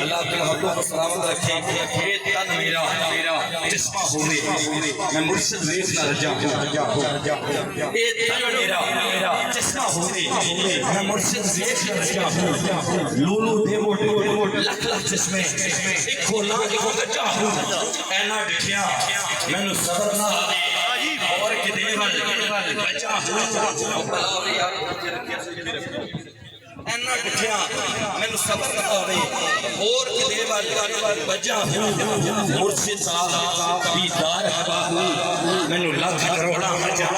अल्लाह के मोहब्बत को सलामत रखे। ये तन मेरा जिस्मा होवे मैं मुर्शिद वेख ना रजा। ये तन मेरा जिस्मा होवे मैं मुर्शिद वेख ना रजा। लूलू देवो लख लख जिसमें एक खोला एक गजा हूं ऐना दिखिया मैनू सबर ना आवे और किदे वल बचा हूं ऐना दिखिया मैनू सबर ना आवे और किदे वल बचा हूं मुर्शिद साहब दीदार बाहू मैनू लाख करोड़ा मजा।